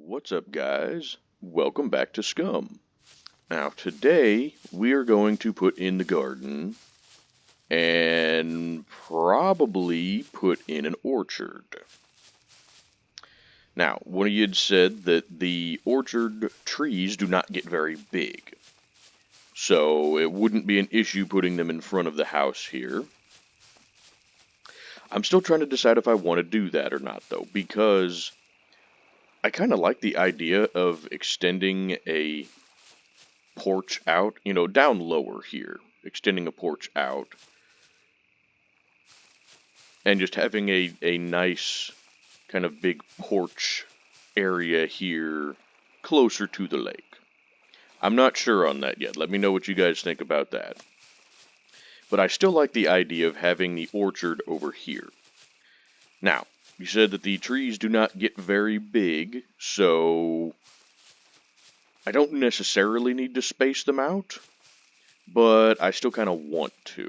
What's up, guys? Welcome back to Scum. Now, today we are going to put in the garden and probably put in an orchard. Now, one of you had said that the orchard trees do not get very big, so it wouldn't be an issue putting them in front of the house here. I'm still trying to decide if I want to do that or not, though, because I kind of like the idea of extending a porch out, down lower here, extending a porch out, and just having a nice kind of big porch area here closer to the lake. I'm not sure on that yet. Let me know what you guys think about that. But I still like the idea of having the orchard over here. Now, you said that the trees do not get very big, so I don't necessarily need to space them out, but I still kind of want to.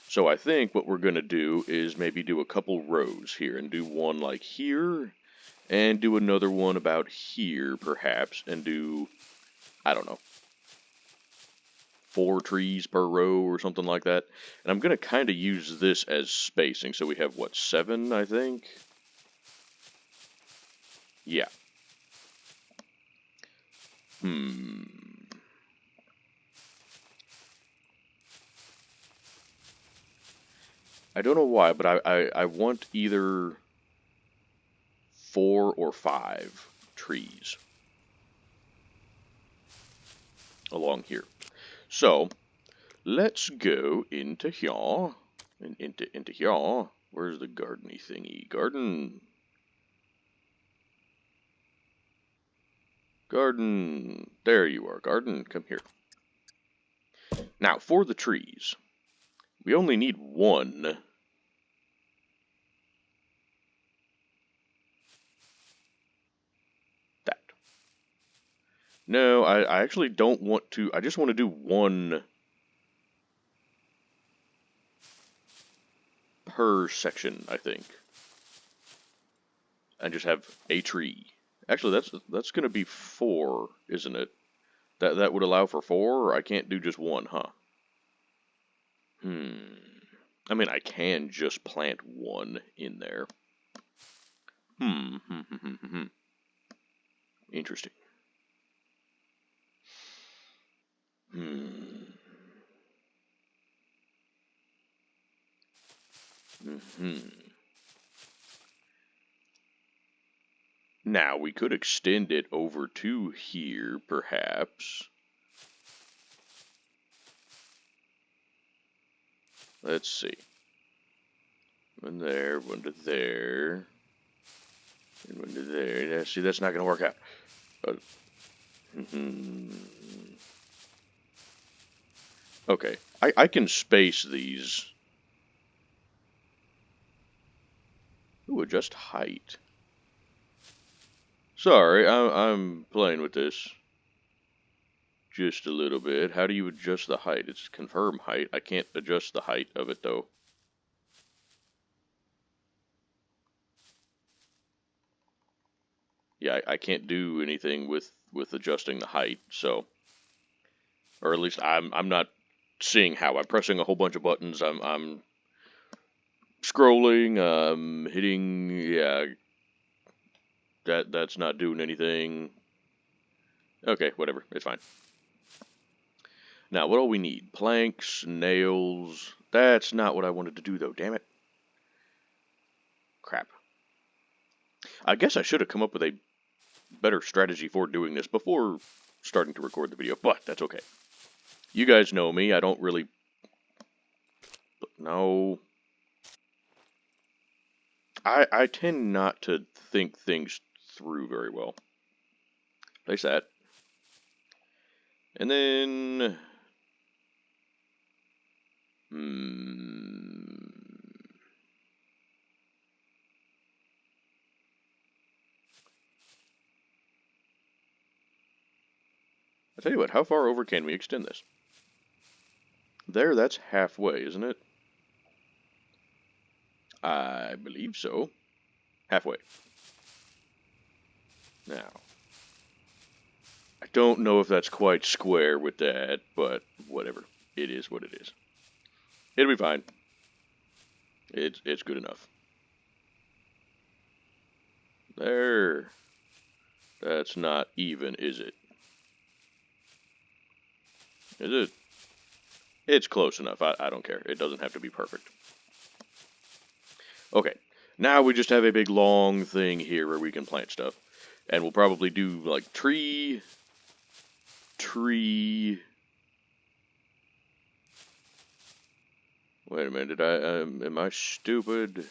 So I think what we're going to do is maybe do a couple rows here, and do one like here, and do another one about here, perhaps, and do, I don't know, 4 trees per row or something like that. And I'm going to kind of use this as spacing. So we have, 7, I think? Yeah. I don't know why, but I want either 4 or 5 trees along here. So, let's go into here, and into here. Where's the gardeny thingy? Garden. There you are, garden, come here. Now, for the trees, we only need 1. That. No, I actually don't want to, I just want to do 1 per section, I think. And just have a tree. Actually, that's going to be 4, isn't it? That would allow for 4, or I can't do just 1, huh? I mean, I can just plant 1 in there. Interesting. Now, we could extend it over to here, perhaps. Let's see. 1 there, 1 to there, and 1 to there. Yeah, see, that's not going to work out. Okay, I can space these. Ooh, adjust height. Sorry, I'm playing with this just a little bit. How do you adjust the height? It's confirm height. I can't adjust the height of it, though. Yeah, I can't do anything with adjusting the height, so, or at least I'm not seeing how. I'm pressing a whole bunch of buttons. I'm scrolling. Hitting. Yeah, that's not doing anything. Okay, whatever. It's fine. Now, what do we need? Planks, nails. That's not what I wanted to do, though. Damn it. Crap. I guess I should have come up with a better strategy for doing this before starting to record the video, but that's okay. You guys know me. I don't really... No. I tend not to think things through very well. Place that. And then... I tell you what, how far over can we extend this? There, that's halfway, isn't it? I believe so. Halfway. Now, I don't know if that's quite square with that, but whatever. It is what it is. It'll be fine. It's good enough. There. That's not even, is it? Is it? It's close enough. I don't care. It doesn't have to be perfect. Okay. Now we just have a big long thing here where we can plant stuff. And we'll probably do like tree. Wait a minute. Am I stupid?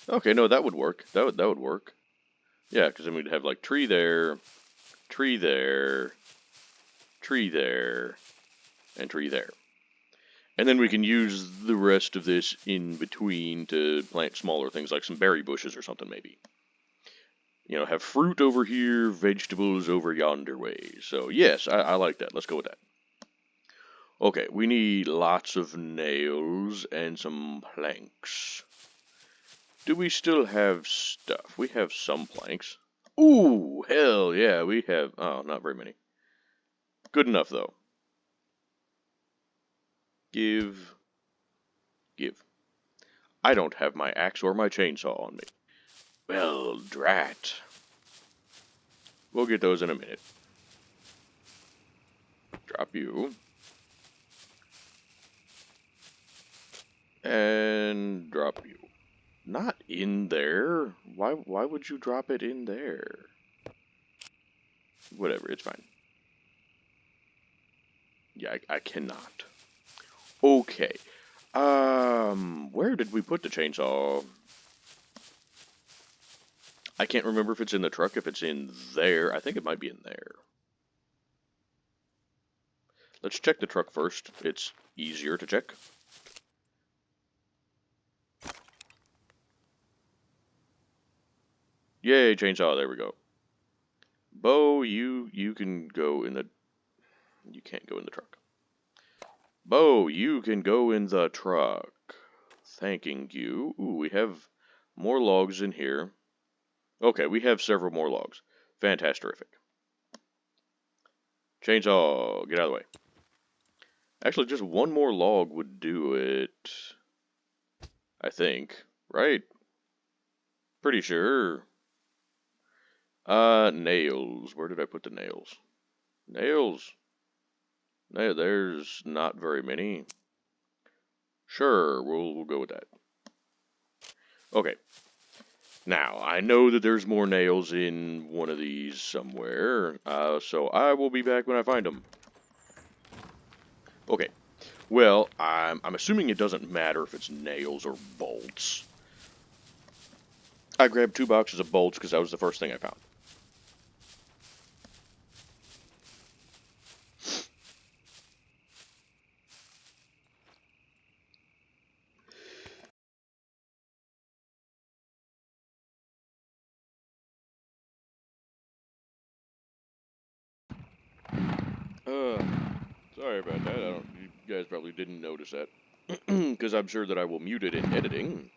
Okay, no, that would work. That would work. Yeah, because then we'd have like tree there, tree there, tree there, and tree there. And then we can use the rest of this in between to plant smaller things like some berry bushes or something maybe. You know, have fruit over here, vegetables over yonder way. So yes, I like that. Let's go with that. Okay, we need lots of nails and some planks. Do we still have stuff? We have some planks. Ooh, hell yeah, we have... Oh, not very many. Good enough, though. Give. I don't have my axe or my chainsaw on me. Well, drat. We'll get those in a minute. Drop you. And drop you. Not in there. Why would you drop it in there? Whatever, it's fine. Yeah, I cannot. Okay. Where did we put the chainsaw? I can't remember if it's in the truck, if it's in there. I think it might be in there. Let's check the truck first. It's easier to check. Yay, chainsaw, there we go. Bo, you can go in the... You can't go in the truck. Bo, you can go in the truck. Thanking you. Ooh, we have more logs in here. Okay, we have several more logs. Fantastic. Chainsaw, get out of the way. Actually, just one more log would do it. I think. Right? Pretty sure. Nails. Where did I put the nails? Nails. No, there's not very many. Sure, we'll go with that. Okay. Now, I know that there's more nails in one of these somewhere, so I will be back when I find them. Okay. Well, I'm assuming it doesn't matter if it's nails or bolts. I grabbed 2 boxes of bolts because that was the first thing I found. Sorry about that. You guys probably didn't notice that. Because I'm sure that I will mute it in editing.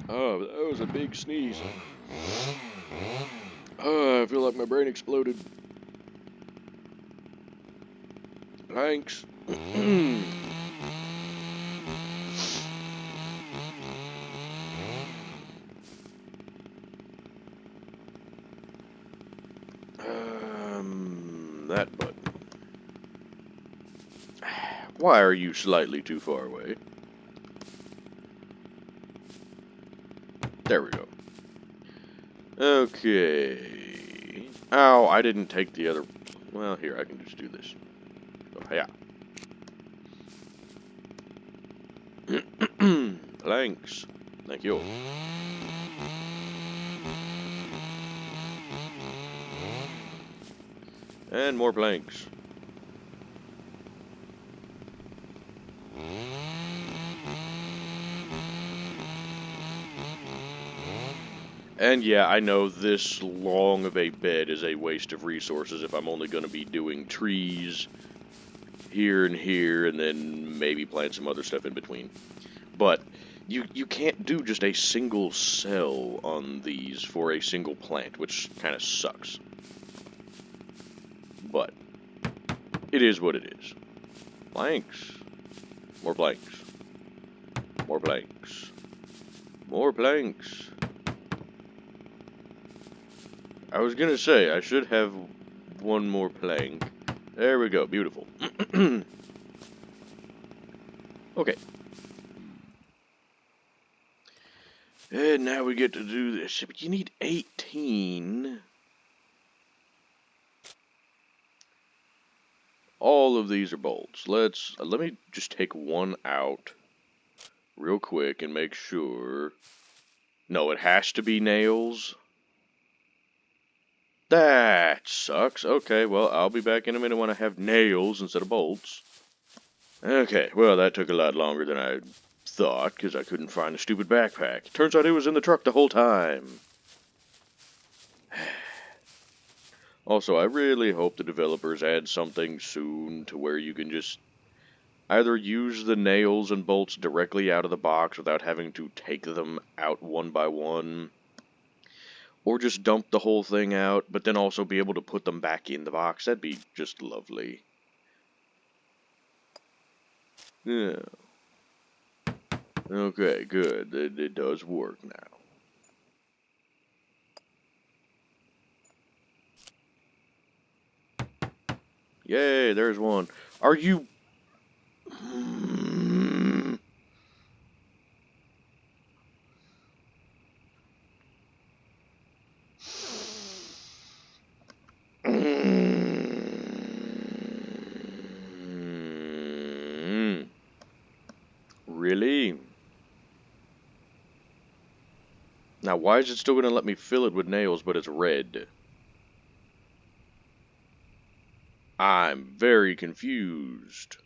Oh, that was a big sneeze. Oh, I feel like my brain exploded. Thanks. That button. Why are you slightly too far away? There we go. Okay. Ow, I didn't take the other... Well, here, I can just do this. Oh, yeah. Thanks. Thank you. And more planks. And yeah, I know this long of a bed is a waste of resources if I'm only going to be doing trees here and here, and then maybe plant some other stuff in between. But you can't do just a single cell on these for a single plant, which kind of sucks. But it is what it is. Blanks. More blanks. More blanks. More blanks. I was gonna say, I should have one more plank. There we go, beautiful. Okay. And now we get to do this. But you need 18. All of these are bolts. Let me just take one out real quick and make sure. No, it has to be nails. That sucks. Okay, well, I'll be back in a minute when I have nails instead of bolts. Okay, well, that took a lot longer than I thought, because I couldn't find the stupid backpack. Turns out it was in the truck the whole time. Also, I really hope the developers add something soon to where you can just either use the nails and bolts directly out of the box without having to take them out one by one, or just dump the whole thing out, but then also be able to put them back in the box. That'd be just lovely. Yeah. Okay, good. It does work now. Yay, there's one. Are you... Really? Now, why is it still going to let me fill it with nails, but it's red? I'm very confused.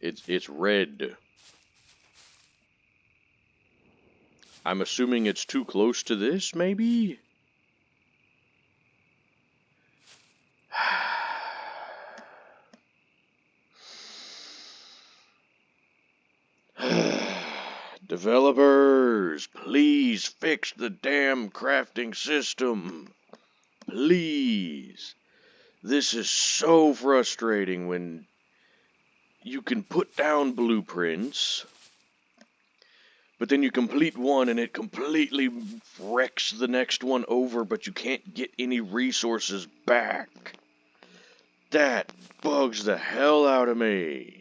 It's red. I'm assuming it's too close to this, maybe? Developers, please fix the damn crafting system. Please. This is so frustrating when you can put down blueprints, but then you complete one and it completely wrecks the next one over, but you can't get any resources back. That bugs the hell out of me.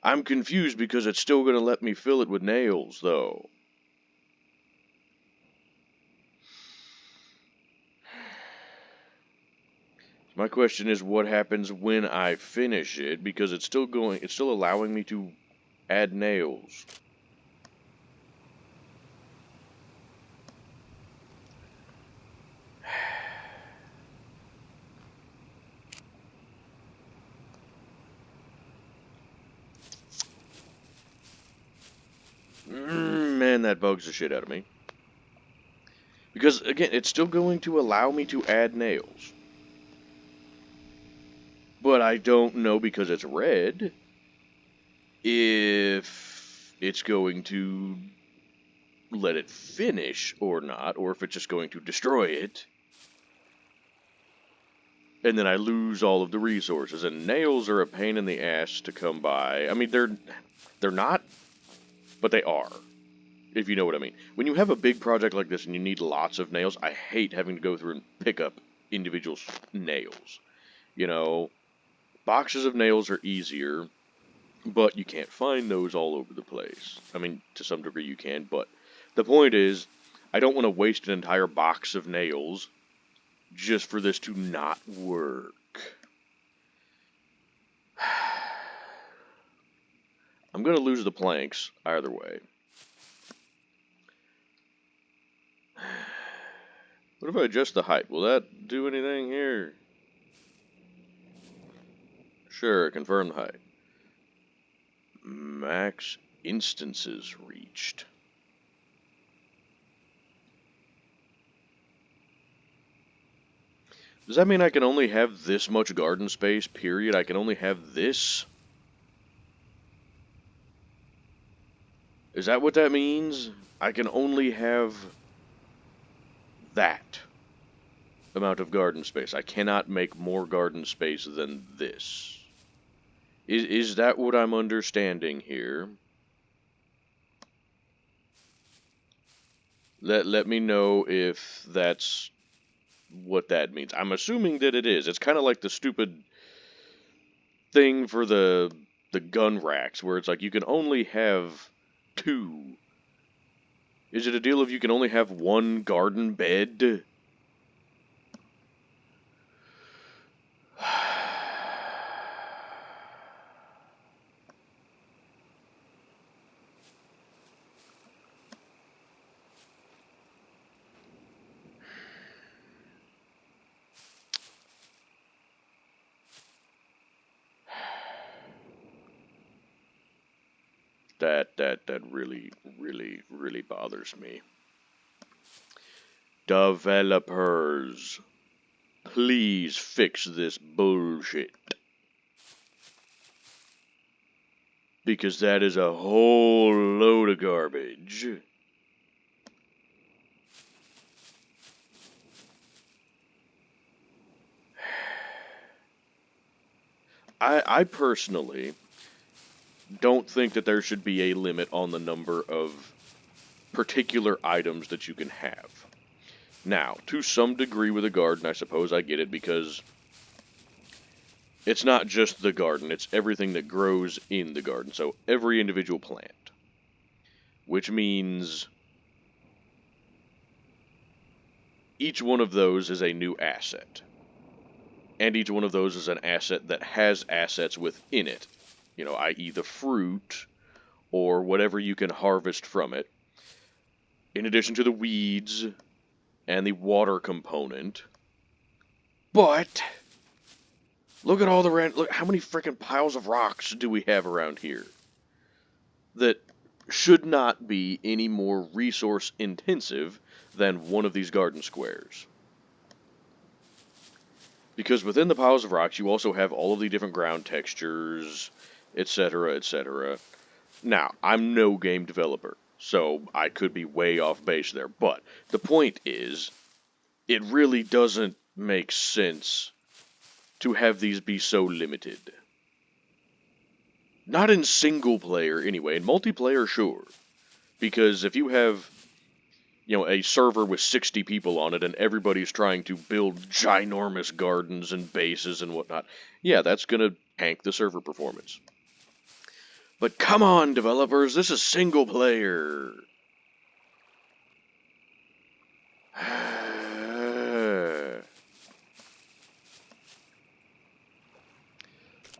I'm confused because it's still going to let me fill it with nails, though. My question is, what happens when I finish it? Because it's still allowing me to add nails. Man, that bugs the shit out of me. Because, again, it's still going to allow me to add nails. But I don't know, because it's red, if it's going to let it finish or not, or if it's just going to destroy it. And then I lose all of the resources. And nails are a pain in the ass to come by. I mean, they're not, but they are. If you know what I mean. When you have a big project like this and you need lots of nails, I hate having to go through and pick up individual nails. You know, boxes of nails are easier, but you can't find those all over the place. I mean, to some degree you can, but the point is, I don't want to waste an entire box of nails just for this to not work. I'm going to lose the planks either way. What if I adjust the height? Will that do anything here? Sure, confirm the height. Max instances reached. Does that mean I can only have this much garden space, period? I can only have this? Is that what that means? I can only have that amount of garden space. I cannot make more garden space than this. Is that what I'm understanding here? Let me know if that's what that means. I'm assuming that it is. It's kind of like the stupid thing for the gun racks, where it's like you can only have 2. Is it a deal of you can only have 1 garden bed? That really, really, really bothers me. Developers, please fix this bullshit. Because that is a whole load of garbage. I personally don't think that there should be a limit on the number of particular items that you can have. Now, to some degree with a garden, I suppose I get it, because it's not just the garden, it's everything that grows in the garden. So every individual plant. Which means each one of those is a new asset. And each one of those is an asset that has assets within it. You know, i.e. the fruit, or whatever you can harvest from it. In addition to the weeds, and the water component. But look at all the look how many freaking piles of rocks do we have around here that should not be any more resource intensive than one of these garden squares. Because within the piles of rocks you also have all of the different ground textures, etc., etc. Now, I'm no game developer, so I could be way off base there, but the point is, it really doesn't make sense to have these be so limited. Not in single player, anyway. In multiplayer, sure. Because if you have, you know, a server with 60 people on it and everybody's trying to build ginormous gardens and bases and whatnot, yeah, that's gonna tank the server performance. But come on, developers, this is single player.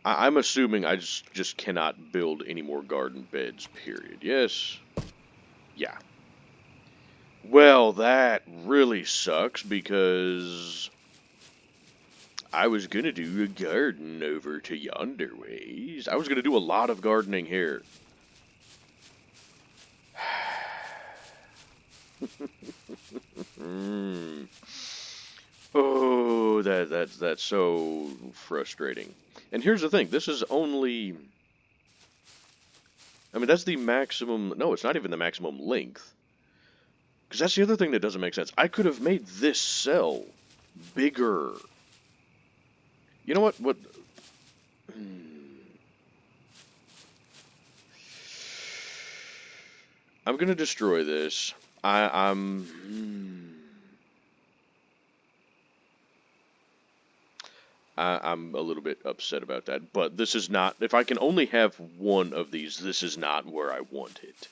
I'm assuming I just cannot build any more garden beds, period. Yes? Yeah. Well, that really sucks, because I was gonna do a garden over to yonder ways. I was gonna do a lot of gardening here. Oh, that's so frustrating. And here's the thing, this is only... I mean, that's the maximum... No, it's not even the maximum length. Because that's the other thing that doesn't make sense. I could have made this cell bigger. You know what? I'm gonna destroy this. I'm a little bit upset about that, but this is not... If I can only have one of these, this is not where I want it.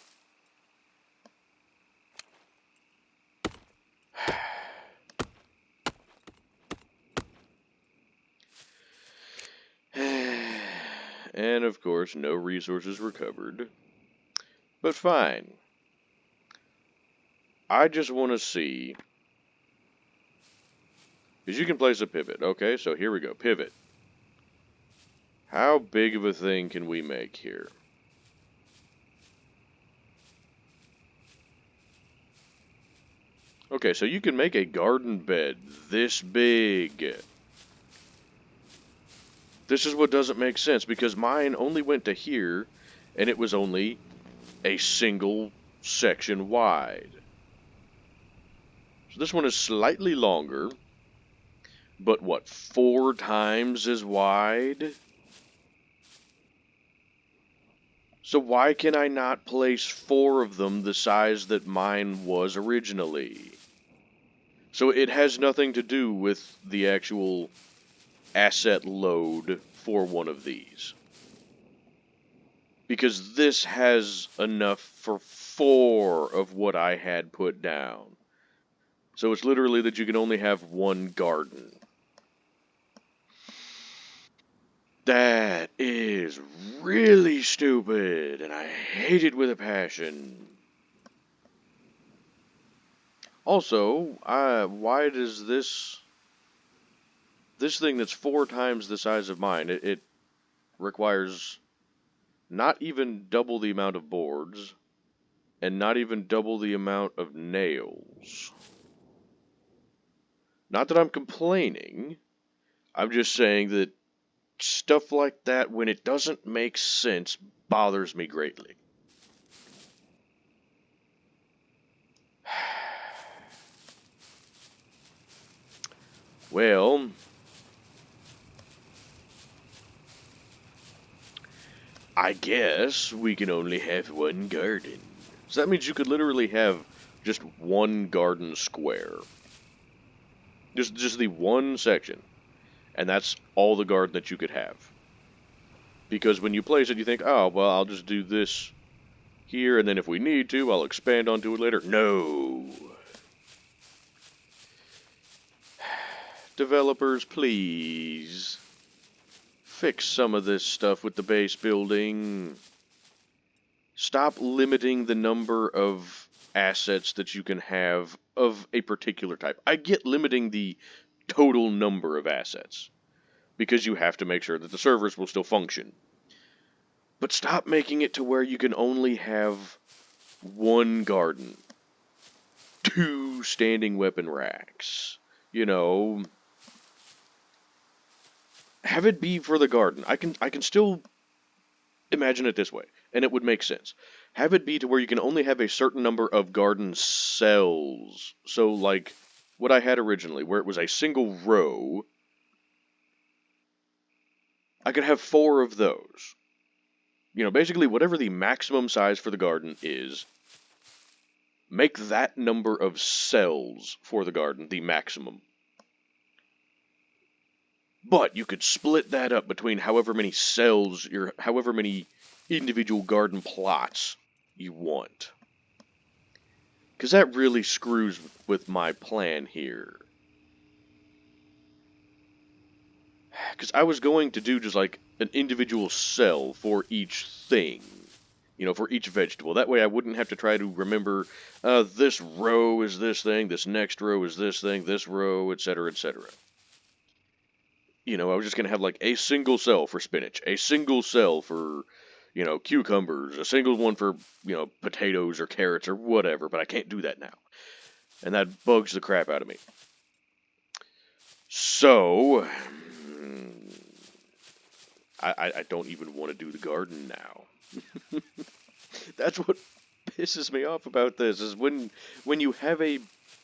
And of course, no resources recovered. But fine. I just want to see... Because you can place a pivot. Okay, so here we go. Pivot. How big of a thing can we make here? Okay, so you can make a garden bed this big. This is what doesn't make sense, because mine only went to here, and it was only a single section wide. So this one is slightly longer, but what, 4 times as wide? So why can I not place 4 of them the size that mine was originally? So it has nothing to do with the actual asset load for one of these. Because this has enough for 4 of what I had put down. So it's literally that you can only have 1 garden. That is really stupid, and I hate it with a passion. Also, why does this thing that's 4 times the size of mine, it requires not even double the amount of boards, and not even double the amount of nails. Not that I'm complaining, I'm just saying that stuff like that, when it doesn't make sense, bothers me greatly. Well, I guess we can only have 1 garden. So that means you could literally have just 1 garden square. Just the 1 section. And that's all the garden that you could have. Because when you place it, you think, oh, well, I'll just do this here, and then if we need to, I'll expand onto it later. No. Developers, please. Fix some of this stuff with the base building. Stop limiting the number of assets that you can have of a particular type. I get limiting the total number of assets, because you have to make sure that the servers will still function. But stop making it to where you can only have 1 garden, 2 standing weapon racks. You know, have it be for the garden. I can still imagine it this way, and it would make sense. Have it be to where you can only have a certain number of garden cells. So, like what I had originally, where it was a single row, I could have 4 of those. You know, basically whatever the maximum size for the garden is, make that number of cells for the garden the maximum. But you could split that up between however many cells, however many individual garden plots you want. Because that really screws with my plan here. Because I was going to do just like an individual cell for each thing. You know, for each vegetable. That way I wouldn't have to try to remember, this row is this thing, this next row is this thing, this row, etc., etc. You know, I was just going to have like a single cell for spinach, a single cell for, you know, cucumbers, a single one for, you know, potatoes or carrots or whatever, but I can't do that now. And that bugs the crap out of me. So, I don't even want to do the garden now. That's what pisses me off about this, is when you have a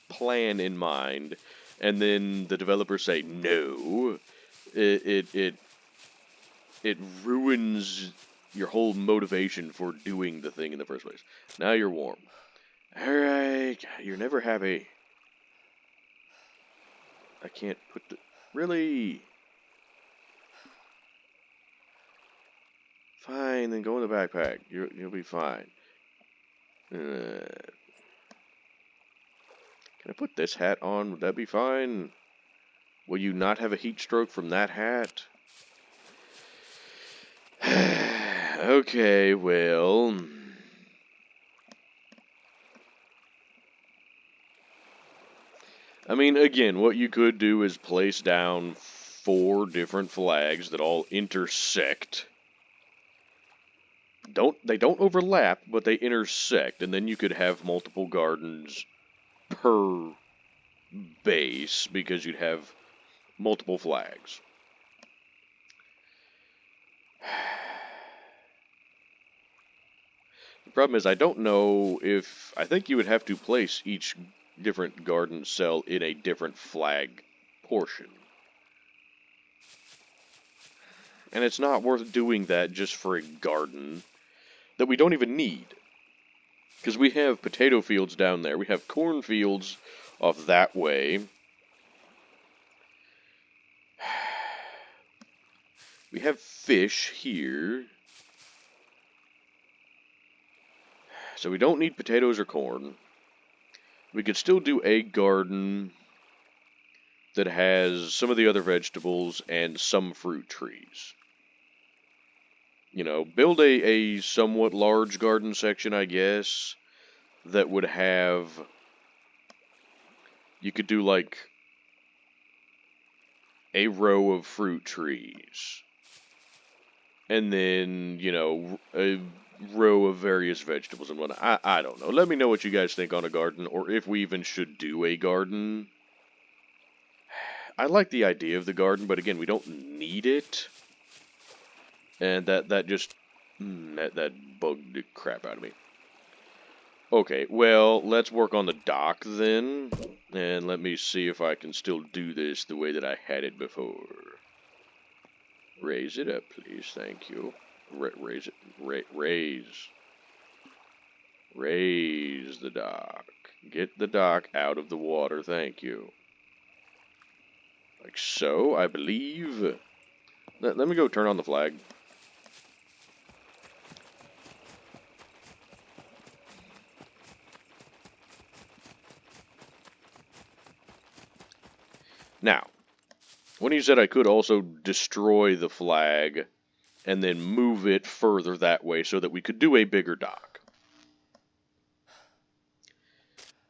plan in mind, and then the developers say no, it ruins your whole motivation for doing the thing in the first place. Now you're warm. Alright, you're never happy. I can't put the... Really? Fine, then go in the backpack. You'll be fine. Can I put this hat on? Would that be fine? Will you not have a heat stroke from that hat? Okay, well... I mean, again, what you could do is place down 4 different flags that all intersect. They don't overlap, but they intersect, and then you could have multiple gardens per base, because you'd have multiple flags. Problem is, I don't know if... I think you would have to place each different garden cell in a different flag portion. And it's not worth doing that just for a garden that we don't even need. Because we have potato fields down there. We have corn fields off that way. We have fish here. So we don't need potatoes or corn. We could still do a garden that has some of the other vegetables and some fruit trees. You know, build a somewhat large garden section, I guess, that would have... You could do, like, a row of fruit trees. And then, you know, a row of various vegetables and whatnot. I don't know. Let me know what you guys think on a garden, or if we even should do a garden. I like the idea of the garden, but again, we don't need it. And that just... that bugged the crap out of me. Okay, well, let's work on the dock then. And let me see if I can still do this the way that I had it before. Raise it up, please. Thank you. Raise it. Raise the dock. Get the dock out of the water. Thank you. Like so, I believe. Let me go turn on the flag. Now, when you said I could also destroy the flag and then move it further that way so that we could do a bigger dock.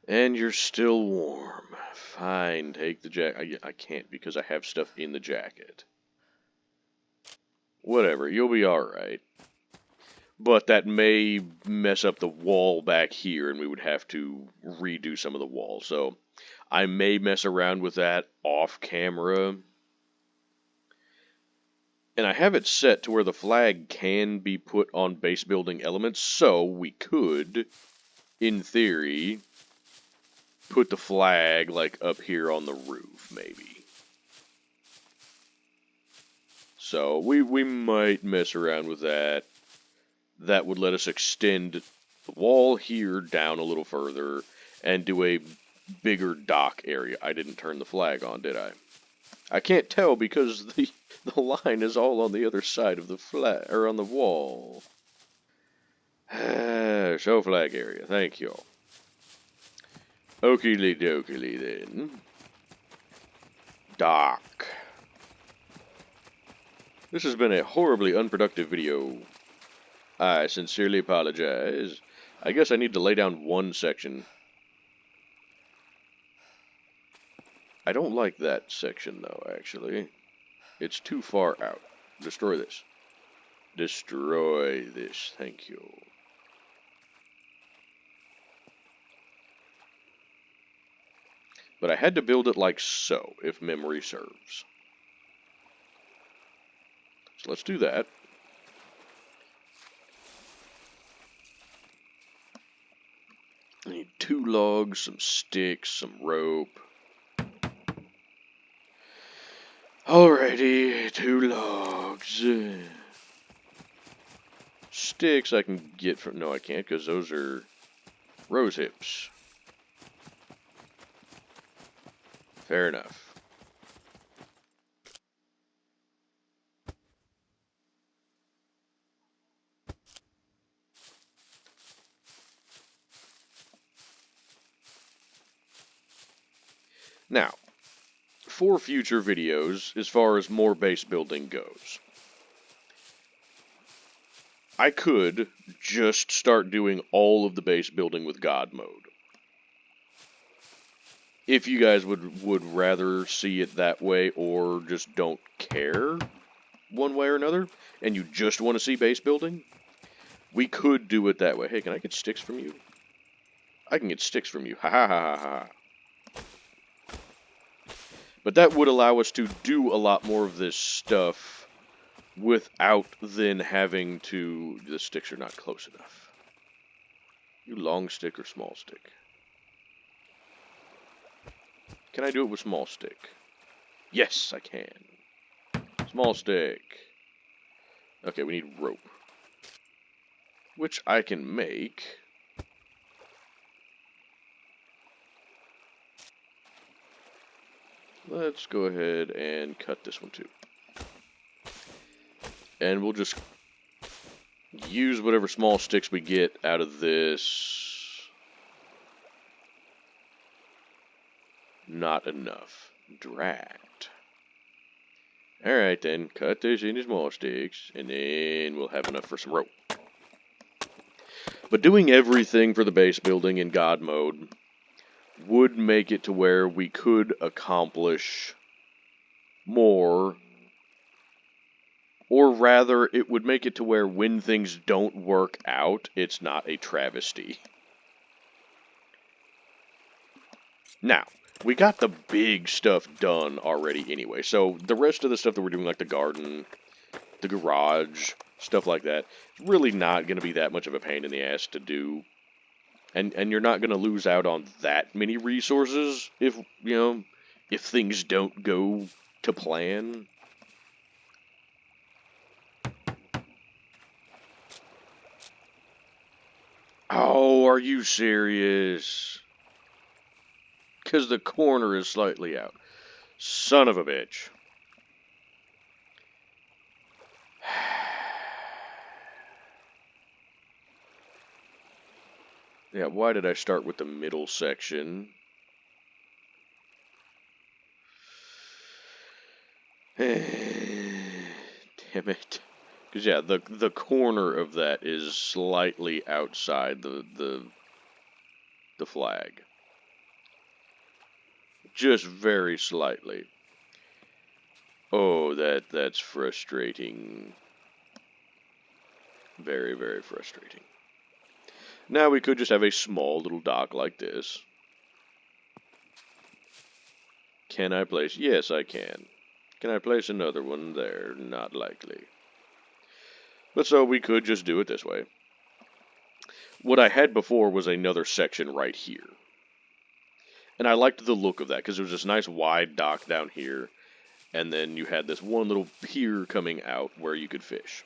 And you're still warm. Fine, take the jacket. I can't because I have stuff in the jacket. Whatever, you'll be alright. But that may mess up the wall back here and we would have to redo some of the wall. So I may mess around with that off camera. And I have it set to where the flag can be put on base building elements, so we could, in theory, put the flag, like, up here on the roof, maybe. So, we might mess around with that. That would let us extend the wall here down a little further, and do a bigger dock area. I didn't turn the flag on, did I? I can't tell because the line is all on the other side of the flag, or on the wall. Show flag area, thank you. Okie dokie then. Dock. This has been a horribly unproductive video. I sincerely apologize. I guess I need to lay down one section. I don't like that section, though, actually. It's too far out. Destroy this. Destroy this. Thank you. But I had to build it like so, if memory serves. So let's do that. I need 2 logs, some sticks, some rope. Alrighty, 2 logs. Sticks I can get from... No, I can't, because those are rose hips. Fair enough. Now, for future videos, as far as more base building goes, I could just start doing all of the base building with God mode. If you guys would rather see it that way, or just don't care one way or another, and you just want to see base building, we could do it that way. Hey, can I get sticks from you? I can get sticks from you. Ha ha ha ha ha. But that would allow us to do a lot more of this stuff without then having to... The sticks are not close enough. You long stick or small stick? Can I do it with small stick? Yes, I can. Small stick. Okay, we need rope. Which I can make. Let's go ahead and cut this one too. And we'll just use whatever small sticks we get out of this. Not enough. Drat. Alright then, cut this into small sticks, and then we'll have enough for some rope. But doing everything for the base building in God mode would make it to where we could accomplish more. Or rather, it would make it to where when things don't work out, it's not a travesty. Now, we got the big stuff done already anyway, so the rest of the stuff that we're doing, like the garden, the garage, stuff like that, it's really not going to be that much of a pain in the ass to do. And you're not going to lose out on that many resources if, you know, if things don't go to plan. Oh, are you serious? Because the corner is slightly out. Son of a bitch. Yeah, why did I start with the middle section? Damn it. Because, yeah, the corner of that is slightly outside the flag. Just very slightly. Oh, that's frustrating. Very, very frustrating. Now we could just have a small little dock like this. Can I place? Yes, I can. Can I place another one there? Not likely. But so we could just do it this way. What I had before was another section right here. And I liked the look of that, because it was this nice wide dock down here, and then you had this one little pier coming out where you could fish.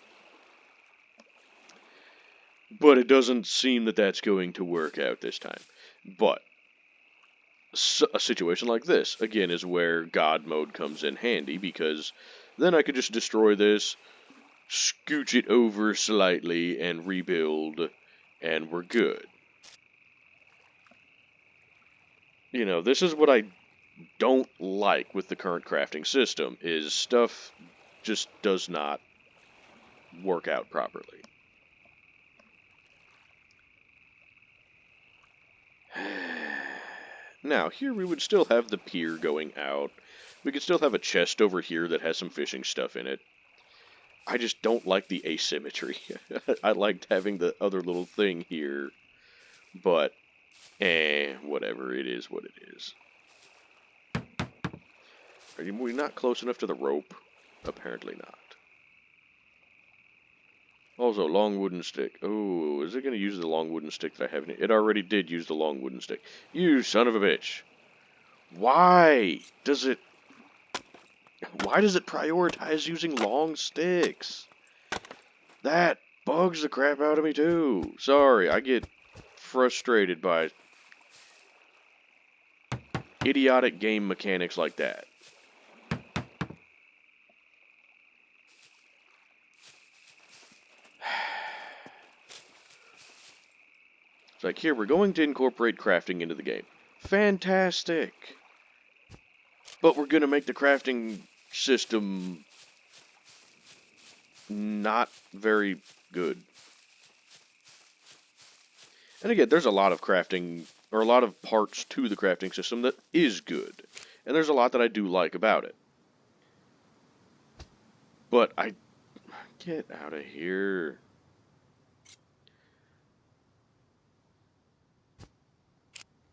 But it doesn't seem that that's going to work out this time. But a situation like this, again, is where God mode comes in handy, because then I could just destroy this, scooch it over slightly, and rebuild, and we're good. You know, this is what I don't like with the current crafting system, is stuff just does not work out properly. Now, here we would still have the pier going out. We could still have a chest over here that has some fishing stuff in it. I just don't like the asymmetry. I liked having the other little thing here, but whatever, it is what it is. Are we not close enough to the rope? Apparently not. Also, long wooden stick. Oh, is it going to use the long wooden stick that I have? It already did use the long wooden stick. You son of a bitch. Why does it prioritize using long sticks? That bugs the crap out of me too. Sorry, I get frustrated by idiotic game mechanics like that. It's like, here, we're going to incorporate crafting into the game. Fantastic! But we're going to make the crafting system not very good. And again, there's a lot of crafting, or a lot of parts to the crafting system that is good. And there's a lot that I do like about it. But get out of here.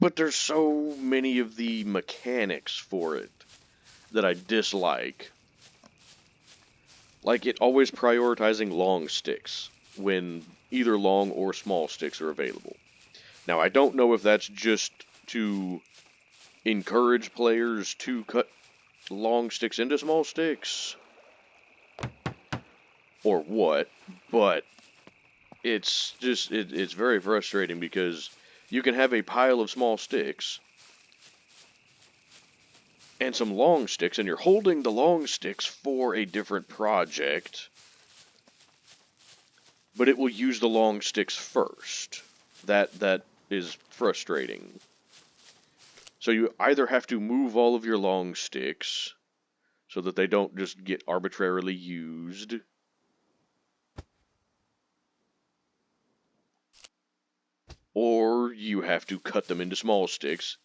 But there's so many of the mechanics for it that I dislike. Like it always prioritizing long sticks when either long or small sticks are available. Now, I don't know if that's just to encourage players to cut long sticks into small sticks, or what, but it's just, it's very frustrating because you can have a pile of small sticks and some long sticks, and you're holding the long sticks for a different project, but it will use the long sticks first. That is frustrating. So you either have to move all of your long sticks so that they don't just get arbitrarily used, or you have to cut them into small sticks,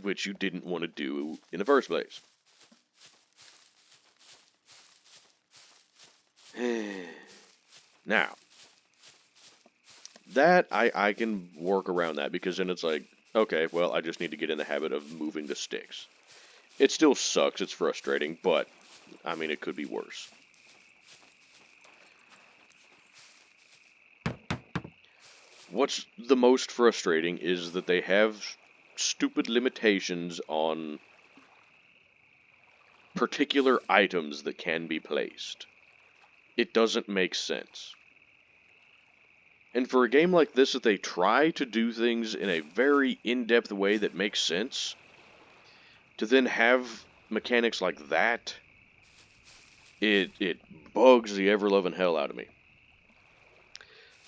which you didn't want to do in the first place. Now, that I can work around that, because then it's like, okay, well, I just need to get in the habit of moving the sticks. It still sucks, it's frustrating, but, I mean, it could be worse. What's the most frustrating is that they have stupid limitations on particular items that can be placed. It doesn't make sense. And for a game like this, that they try to do things in a very in-depth way that makes sense, to then have mechanics like that, it bugs the ever-loving hell out of me.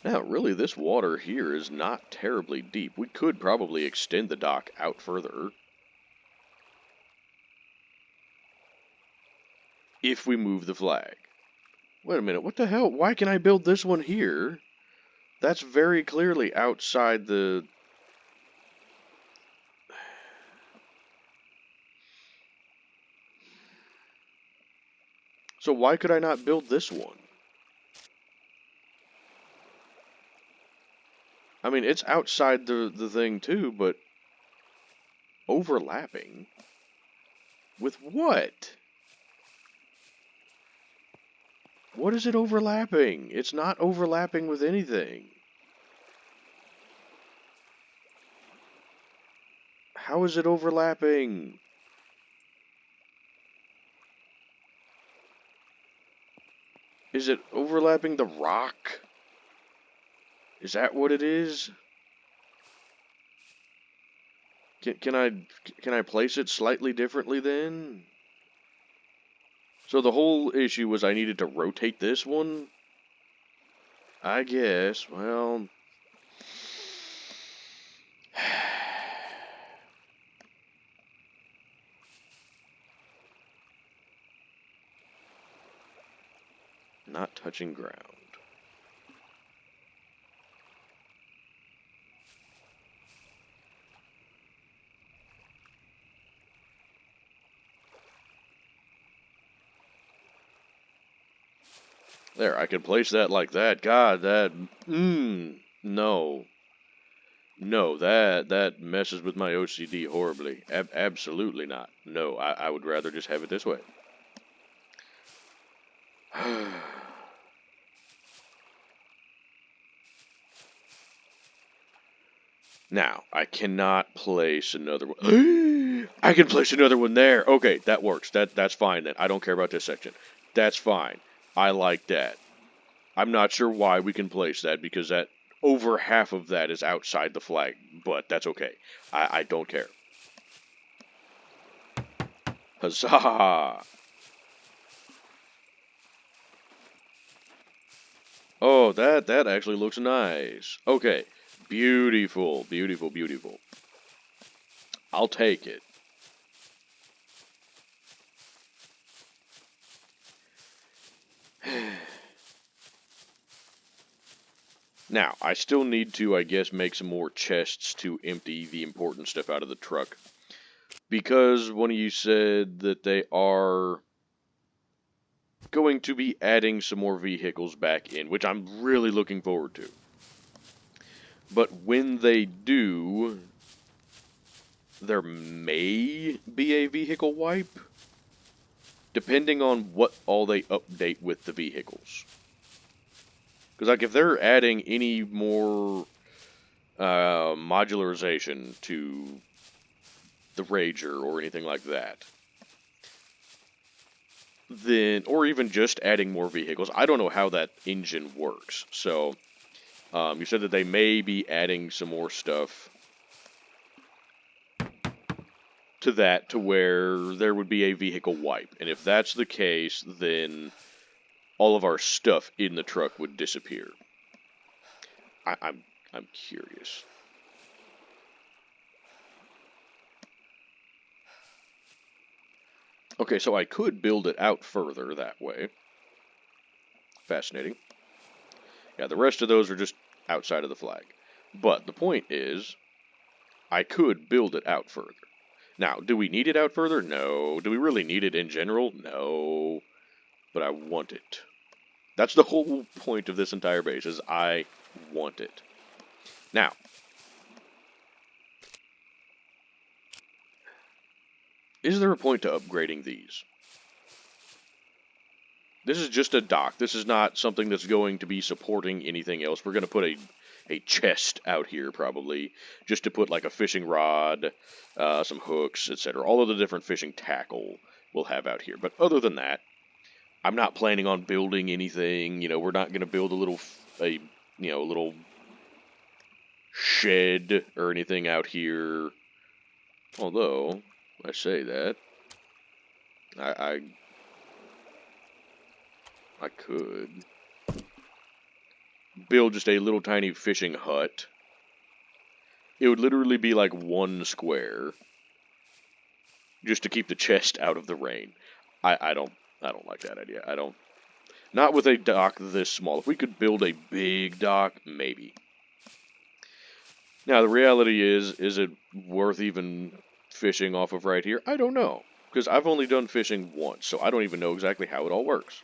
Now, really, this water here is not terribly deep. We could probably extend the dock out further if we move the flag. Wait a minute, what the hell? Why can I build this one here? That's very clearly outside the... So why could I not build this one? I mean, it's outside the thing too, but overlapping? With what? What is it overlapping? It's not overlapping with anything. How is it overlapping? Is it overlapping the rock? Is that what it is? Can I place it slightly differently then? So the whole issue was I needed to rotate this one? I guess, well... Not touching ground. There, I can place that like that. God, that... no. No, that messes with my OCD horribly. Absolutely not. No, I would rather just have it this way. Now, I cannot place another one. I can place another one there. Okay, that works. That's fine then. I don't care about this section. That's fine. I like that. I'm not sure why we can place that, because that over half of that is outside the flag, but that's okay. I don't care. Huzzah! Oh, that actually looks nice. Okay. Beautiful, beautiful, beautiful. I'll take it. Now, I still need to, I guess, make some more chests to empty the important stuff out of the truck. Because one of you said that they are going to be adding some more vehicles back in, which I'm really looking forward to. But when they do, there may be a vehicle wipe, depending on what all they update with the vehicles. Because, like, if they're adding any more modularization to the Rager or anything like that, then, or even just adding more vehicles. I don't know how that engine works. So, you said that they may be adding some more stuff to that to where there would be a vehicle wipe. And if that's the case, then all of our stuff in the truck would disappear. I'm curious. Okay, so I could build it out further that way. Fascinating. Yeah, the rest of those are just outside of the flag. But the point is, I could build it out further. Now, do we need it out further? No. Do we really need it in general? No. But I want it. That's the whole point of this entire base, is I want it. Now, is there a point to upgrading these? This is just a dock. This is not something that's going to be supporting anything else. We're going to put a chest out here, probably, just to put like a fishing rod, some hooks, etc. All of the different fishing tackle we'll have out here. But other than that, I'm not planning on building anything. You know, we're not going to build a little shed or anything out here. Although, I say that, I could build just a little tiny fishing hut. It would literally be like one square, just to keep the chest out of the rain. I don't like that idea. Not with a dock this small. If we could build a big dock, maybe. Now the reality is it worth even fishing off of right here? I don't know, because I've only done fishing once, so I don't even know exactly how it all works.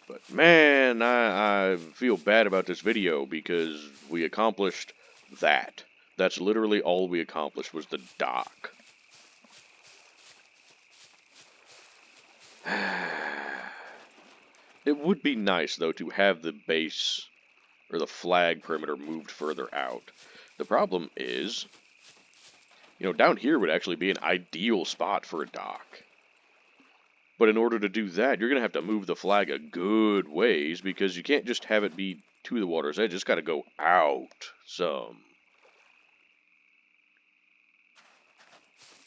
But man, I feel bad about this video because we accomplished that. That's literally all we accomplished, was the dock. It would be nice, though, to have the base, or the flag perimeter, moved further out. The problem is, you know, down here would actually be an ideal spot for a dock. But in order to do that, you're going to have to move the flag a good ways, because you can't just have it be to the water's edge. It's got to go out some.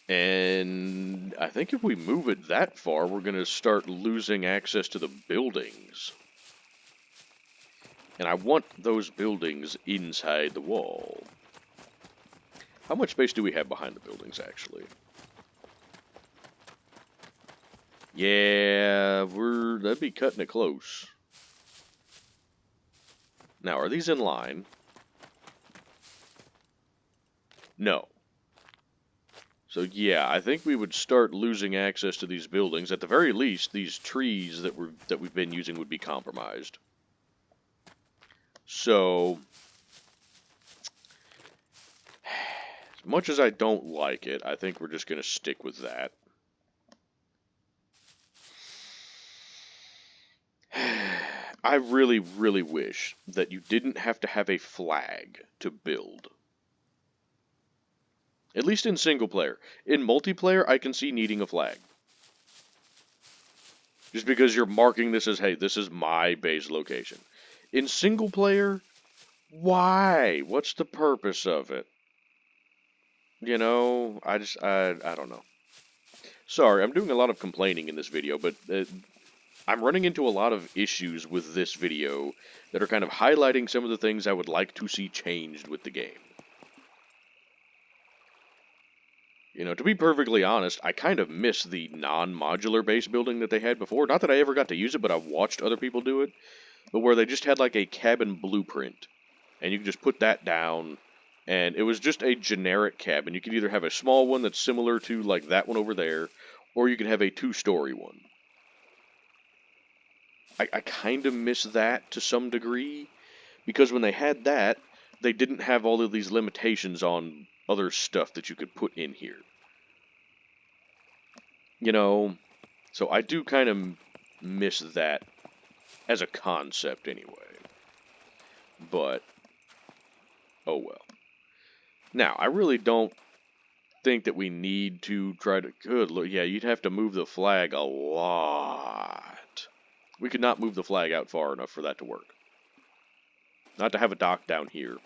And I think if we move it that far, we're going to start losing access to the buildings. And I want those buildings inside the wall. How much space do we have behind the buildings, actually? Yeah, that'd be cutting it close. Now, are these in line? No. So yeah, I think we would start losing access to these buildings. At the very least, these trees that we've been using would be compromised. So, as much as I don't like it, I think we're just going to stick with that. I really, really wish that you didn't have to have a flag to build. At least in single player. In multiplayer, I can see needing a flag. Just because you're marking this as, hey, this is my base location. In single player, why? What's the purpose of it? You know, I don't know. Sorry, I'm doing a lot of complaining in this video, but I'm running into a lot of issues with this video that are kind of highlighting some of the things I would like to see changed with the game. You know, to be perfectly honest, I kind of miss the non-modular base building that they had before. Not that I ever got to use it, but I watched other people do it. But where they just had like a cabin blueprint, and you could just put that down, and it was just a generic cabin. You could either have a small one that's similar to like that one over there, or you could have a two-story one. I kind of miss that to some degree, because when they had that, they didn't have all of these limitations on other stuff that you could put in here. You know, so I do kind of miss that as a concept anyway. But Oh well. Now, I really don't think that we need to try to... Good look, yeah, you'd have to move the flag a lot. We could not move the flag out far enough for that to work. Not to have a dock down here.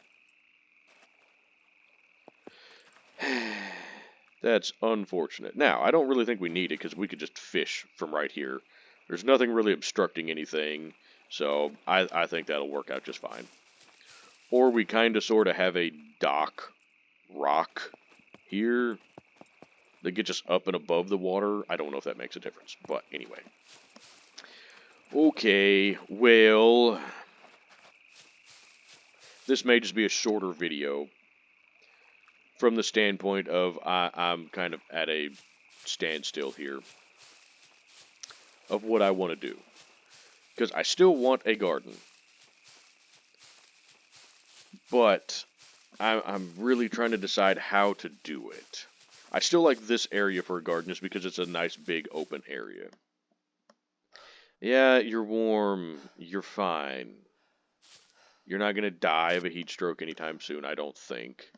That's unfortunate. Now, I don't really think we need it, because we could just fish from right here. There's nothing really obstructing anything, so I think that'll work out just fine. Or we kind of sort of have a dock rock here that gets us up and above the water. I don't know if that makes a difference, but anyway. Okay, well, this may just be a shorter video from the standpoint of I'm kind of at a standstill here of what I want to do. Because I still want a garden, but I'm really trying to decide how to do it. I still like this area for a garden just because it's a nice big open area. Yeah, you're warm. You're fine. You're not going to die of a heat stroke anytime soon, I don't think.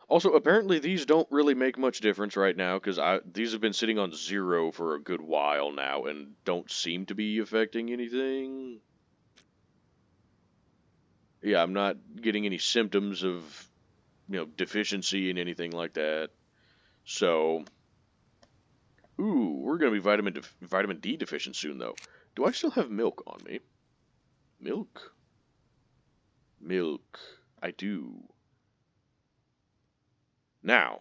Also, apparently these don't really make much difference right now, because these have been sitting on 0 for a good while now and don't seem to be affecting anything. Yeah, I'm not getting any symptoms of, deficiency in anything like that. So, ooh, we're going to be vitamin D deficient soon, though. Do I still have milk on me? Milk? Milk. I do. Now,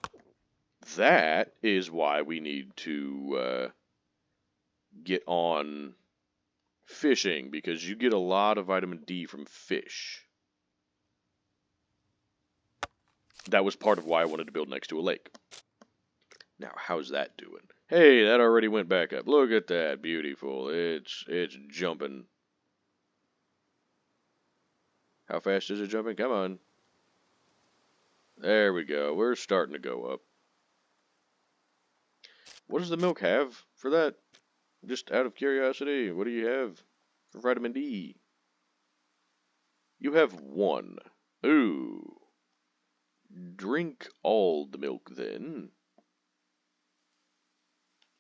that is why we need to get on fishing, because you get a lot of vitamin D from fish. That was part of why I wanted to build next to a lake. Now, how's that doing? Hey, that already went back up. Look at that. Beautiful. It's jumping. How fast is it jumping? Come on. There we go. We're starting to go up. What does the milk have for that? Just out of curiosity, what do you have for vitamin D? You have 1. Ooh. Drink all the milk then.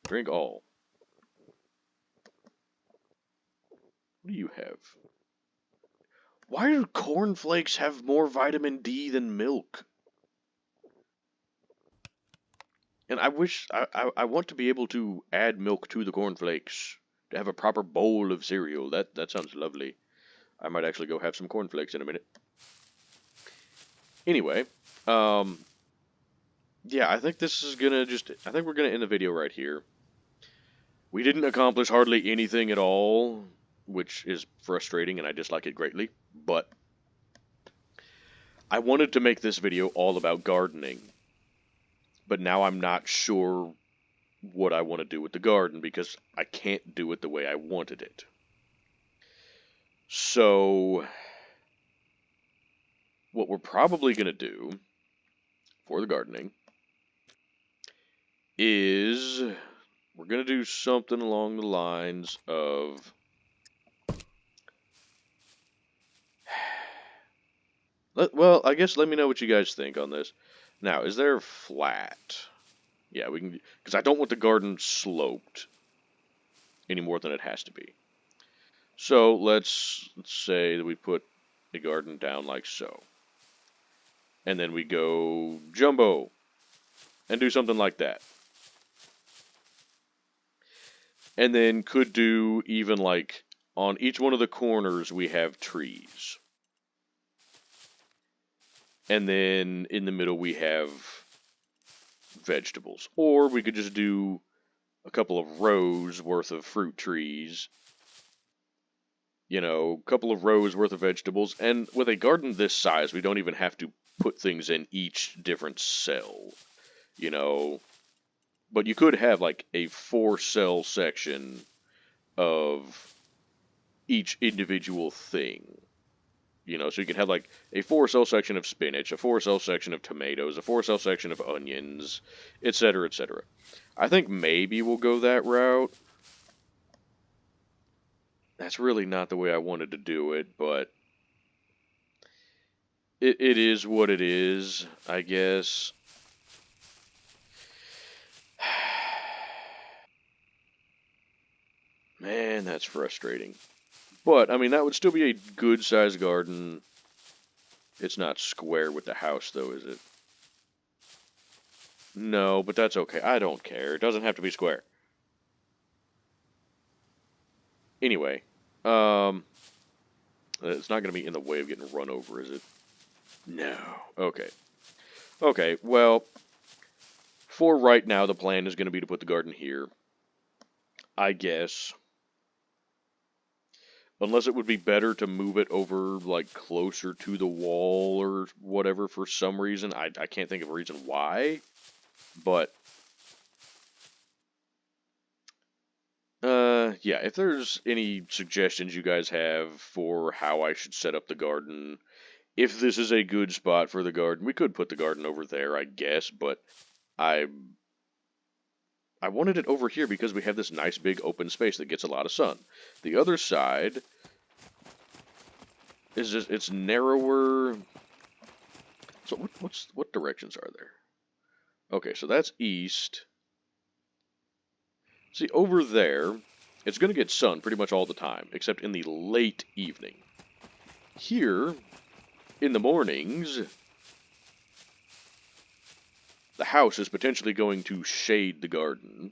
Drink all. What do you have? Why do cornflakes have more vitamin D than milk? And I wish, I want to be able to add milk to the cornflakes. To have a proper bowl of cereal. That sounds lovely. I might actually go have some cornflakes in a minute. Anyway, yeah, I think this is gonna I think we're gonna end the video right here. We didn't accomplish hardly anything at all, which is frustrating, and I dislike it greatly, but I wanted to make this video all about gardening, but now I'm not sure what I want to do with the garden, because I can't do it the way I wanted it. So, what we're probably going to do for the gardening is we're going to do something along the lines of well, I guess let me know what you guys think on this. Now, is there flat? Yeah, we can, because I don't want the garden sloped any more than it has to be. So let's say that we put the garden down like so. And then we go jumbo and do something like that. And then could do even like on each one of the corners we have trees. And then in the middle we have vegetables. Or we could just do a couple of rows worth of fruit trees. You know, a couple of rows worth of vegetables. And with a garden this size, we don't even have to put things in each different cell. You know, but you could have like a 4-cell section of each individual thing. You know, so you could have like a 4-cell section of spinach, a 4-cell section of tomatoes, a 4-cell section of onions, etc., etc. I think maybe we'll go that route. That's really not the way I wanted to do it, but it is what it is, I guess. Man, that's frustrating. But, I mean, that would still be a good-sized garden. It's not square with the house, though, is it? No, but that's okay. I don't care. It doesn't have to be square. Anyway, it's not going to be in the way of getting run over, is it? No. Okay. Okay, well, for right now, the plan is going to be to put the garden here. I guess. Unless it would be better to move it over, like, closer to the wall or whatever for some reason. I can't think of a reason why. But, yeah, if there's any suggestions you guys have for how I should set up the garden, if this is a good spot for the garden, we could put the garden over there, I guess, but I I wanted it over here because we have this nice big open space that gets a lot of sun. The other side is just, it's narrower. So what directions are there? Okay, so that's east. See, over there, it's going to get sun pretty much all the time, except in the late evening. Here, in the mornings, the house is potentially going to shade the garden.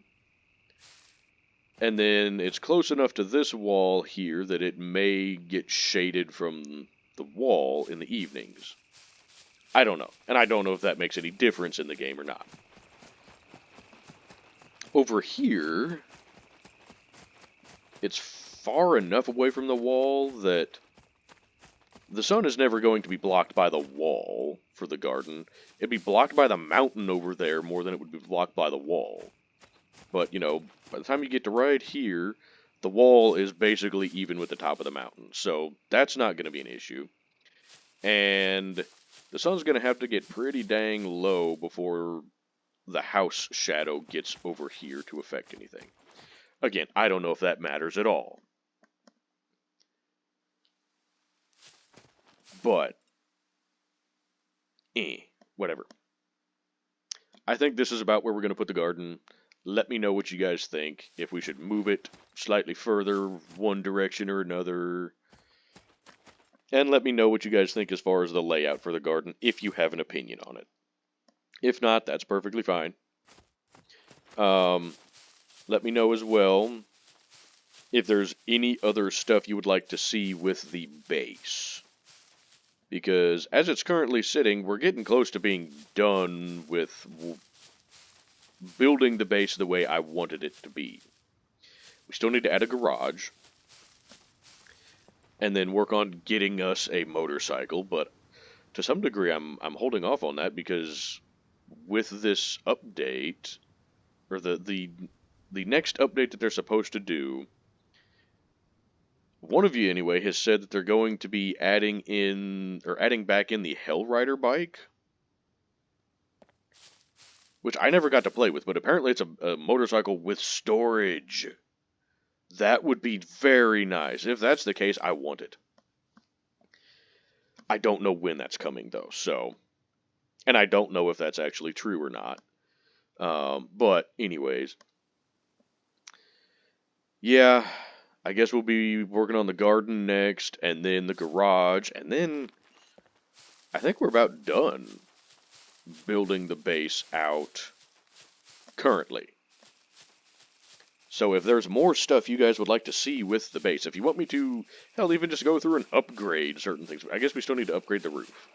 And then it's close enough to this wall here that it may get shaded from the wall in the evenings. I don't know. And I don't know if that makes any difference in the game or not. Over here, it's far enough away from the wall that the sun is never going to be blocked by the wall for the garden. It'd be blocked by the mountain over there more than it would be blocked by the wall. But, you know, by the time you get to right here, the wall is basically even with the top of the mountain. So that's not going to be an issue. And the sun's going to have to get pretty dang low before the house shadow gets over here to affect anything. Again, I don't know if that matters at all. But, whatever. I think this is about where we're going to put the garden. Let me know what you guys think. If we should move it slightly further, one direction or another. And let me know what you guys think as far as the layout for the garden, if you have an opinion on it. If not, that's perfectly fine. Let me know as well if there's any other stuff you would like to see with the base. Because as it's currently sitting, we're getting close to being done with building the base the way I wanted it to be. We still need to add a garage. And then work on getting us a motorcycle, but to some degree I'm holding off on that because with this update, or the next update that they're supposed to do, one of you anyway has said that they're going to be adding back in the Hell Rider bike, which I never got to play with, but apparently it's a motorcycle with storage. That would be very nice. If that's the case, I want it. I don't know when that's coming, though, so... And I don't know if that's actually true or not. But, anyways. Yeah, I guess we'll be working on the garden next, and then the garage, and then... I think we're about done building the base out currently. So if there's more stuff you guys would like to see with the base, if you want me to, hell, even just go through and upgrade certain things. I guess we still need to upgrade the roof.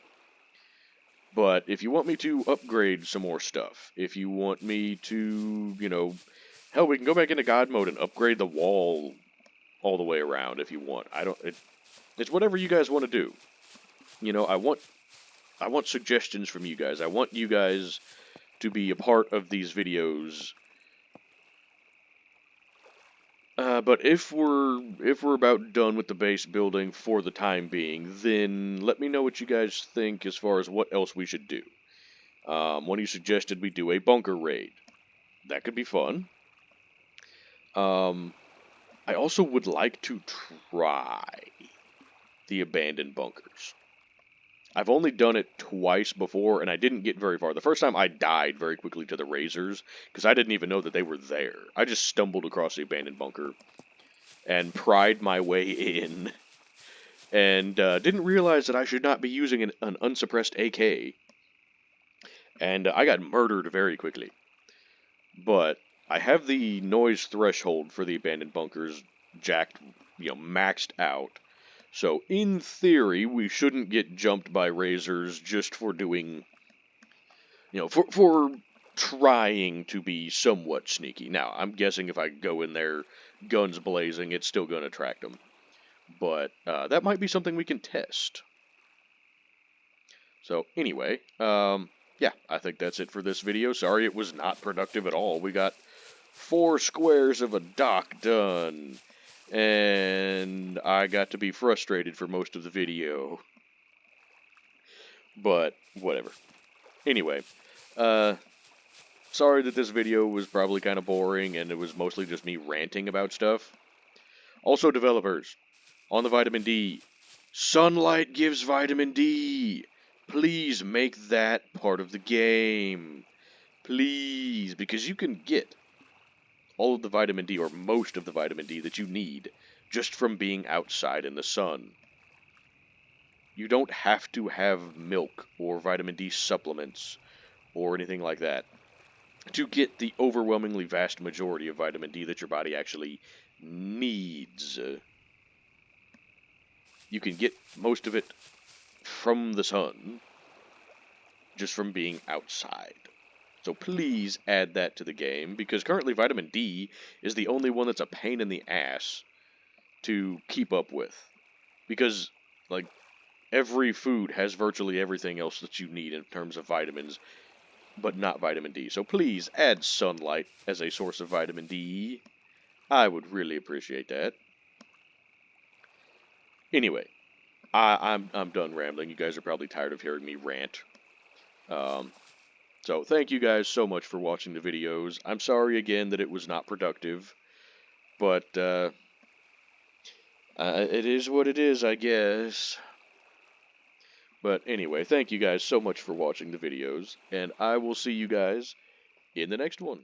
But if you want me to upgrade some more stuff, if you want me to, you know, hell, we can go back into God mode and upgrade the wall all the way around if you want. It's whatever you guys want to do. You know, I want suggestions from you guys. I want you guys to be a part of these videos. But if we're about done with the base building for the time being, then let me know what you guys think as far as what else we should do. One of you suggested we do a bunker raid. That could be fun. I also would like to try the abandoned bunkers. I've only done it twice before, and I didn't get very far. The first time I died very quickly to the razors, because I didn't even know that they were there. I just stumbled across the abandoned bunker and pried my way in, and didn't realize that I should not be using an unsuppressed AK. And I got murdered very quickly. But I have the noise threshold for the abandoned bunkers jacked, maxed out. So in theory, we shouldn't get jumped by razors just for doing, for trying to be somewhat sneaky. Now, I'm guessing if I go in there guns blazing, it's still going to attract them. But that might be something we can test. So anyway, yeah, I think that's it for this video. Sorry it was not productive at all. We got 4 squares of a dock done, and I got to be frustrated for most of the video. But whatever. Anyway, sorry that this video was probably kind of boring, and it was mostly just me ranting about stuff. Also, developers, on the vitamin D, sunlight gives vitamin D. Please make that part of the game. Please, because you can get all of the vitamin D, or most of the vitamin D that you need, just from being outside in the sun. You don't have to have milk or vitamin D supplements or anything like that to get the overwhelmingly vast majority of vitamin D that your body actually needs. You can get most of it from the sun, just from being outside. So please add that to the game, because currently vitamin D is the only one that's a pain in the ass to keep up with. Because, every food has virtually everything else that you need in terms of vitamins, but not vitamin D. So please add sunlight as a source of vitamin D. I would really appreciate that. Anyway, I'm done rambling. You guys are probably tired of hearing me rant. So thank you guys so much for watching the videos. I'm sorry again that it was not productive, but it is what it is, I guess. But anyway, thank you guys so much for watching the videos, and I will see you guys in the next one.